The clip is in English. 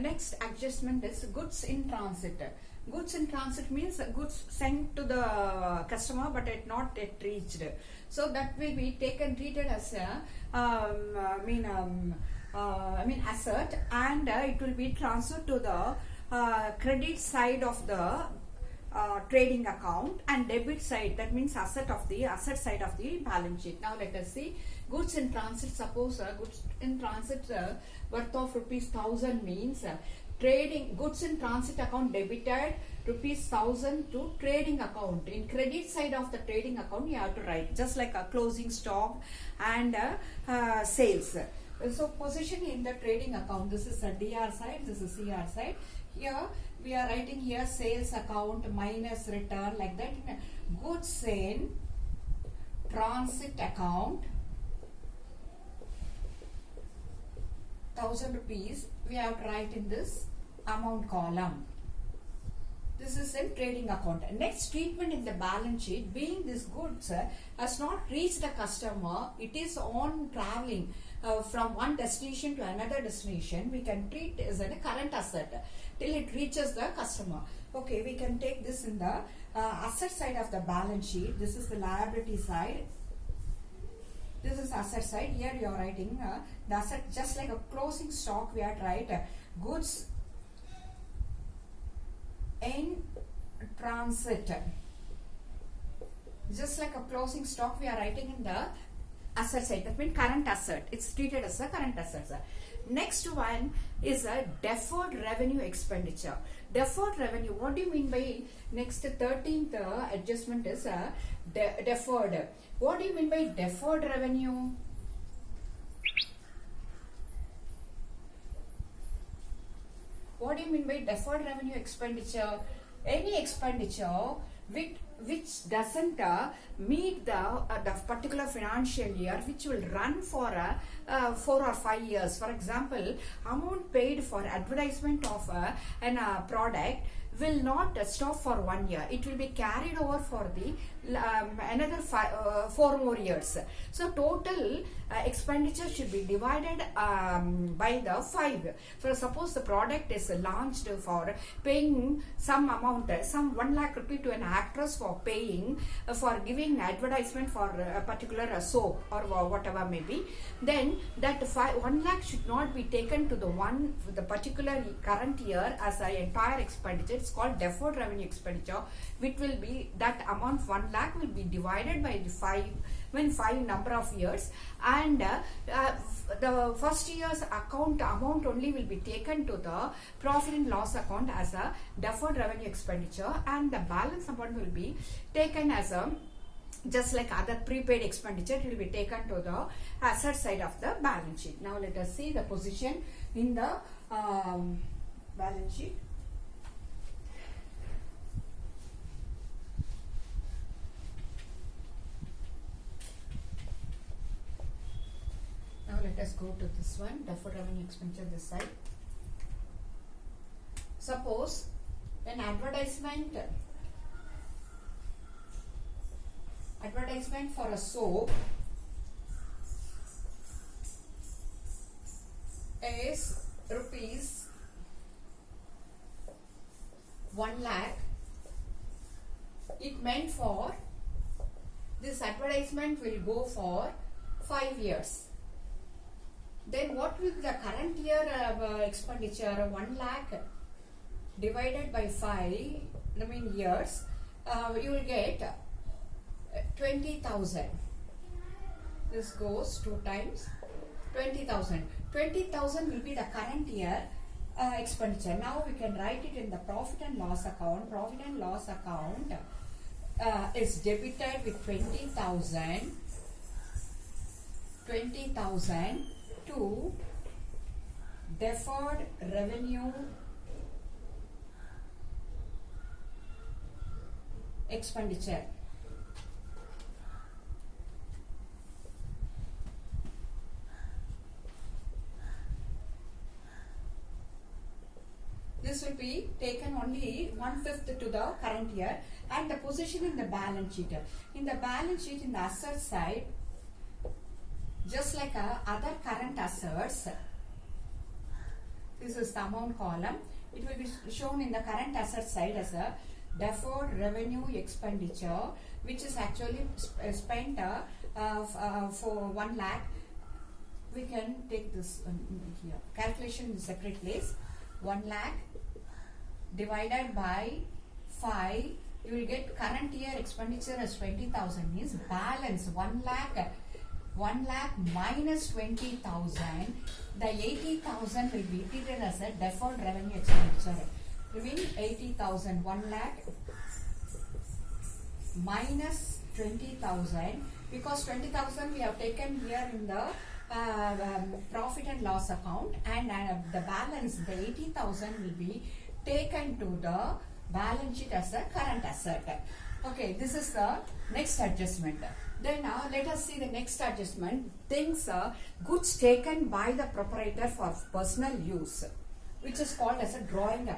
Next adjustment is goods in transit. Goods in transit means goods sent to the customer but it not yet reached. So that will be treated as a asset, and it will be transferred to the credit side of the trading account, and debit side, that means asset side of the balance sheet. Now let us see goods in transit. Suppose goods in transit worth of ₹1,000 means trading goods in transit account debited ₹1,000 to trading account. In credit side of the trading account you have to write just like a closing stock and sales. So position in the trading account, this is a DR side, this is CR side. Here we are writing here sales account minus return, like that. Goods in transit account ₹1,000 we have to write in this amount column. This is in trading account. Next, treatment in the balance sheet. Being this goods has not reached the customer, it is on traveling from one destination to another destination, we can treat as a current asset till it reaches the customer. Okay, we can take this in the asset side of the balance sheet. This is the liability side. This is asset side. Here you are writing the asset just like a closing stock. We are to write goods in transit. Just like a closing stock we are writing in the asset side. That means current asset. It's treated as a current asset. Next one is a deferred revenue expenditure. Deferred revenue, what do you mean by next 13th adjustment is deferred. What do you mean by deferred revenue? What do you mean by deferred revenue expenditure? Any expenditure which doesn't meet the particular financial year, which will run for 4 or 5 years. For example, amount paid for advertisement of a product will not stop for 1 year. It will be carried over for the another 4 more years. So total expenditure should be divided by the 5. So suppose the product is launched for paying some amount, some 1 lakh rupee to an actress for paying for giving advertisement for a particular soap or whatever may be. Then that 1 lakh should not be taken to the particular current year as an entire expenditure. It's called deferred revenue expenditure, which will be that amount 1 lakh will be divided by the 5 number of years, and the first year's account amount only will be taken to the profit and loss account as a deferred revenue expenditure, and the balance amount will be taken as a just like other prepaid expenditure. It will be taken to the asset side of the balance sheet. Now let us see the position in the balance sheet. Now let us go to this one, deferred revenue expenditure this side. Suppose an advertisement for a soap is ₹1 lakh. It meant for this advertisement will go for 5 years. Then what will be the current year expenditure? 1 lakh divided by 5, years, you will get 20,000. This goes 2 times 20,000. 20,000 will be the current year expenditure. Now we can write it in the profit and loss account. Profit and loss account is debited with 20,000 to deferred revenue expenditure. This will be taken only 1/5 to the current year, and the position in the balance sheet. In the balance sheet, in the asset side, just like other current assets, you this is the amount column. It will be shown in the current asset side as a deferred revenue expenditure, which is actually spent for 1 lakh. We can take this here. Calculation in separate place. 1 lakh divided by 5. You will get current year expenditure as 20,000 means balance 1 lakh. 1 lakh minus 20,000. The 80,000 will be treated as a deferred revenue expenditure. Remaining 80,000. 1 lakh minus 20,000, because 20,000 we have taken here in the profit and loss account, and the balance, the 80,000 will be taken to the balance sheet as a current asset. Okay, this is the next adjustment. Then now let us see the next adjustment. Things goods taken by the proprietor for personal use, which is called as a drawing account.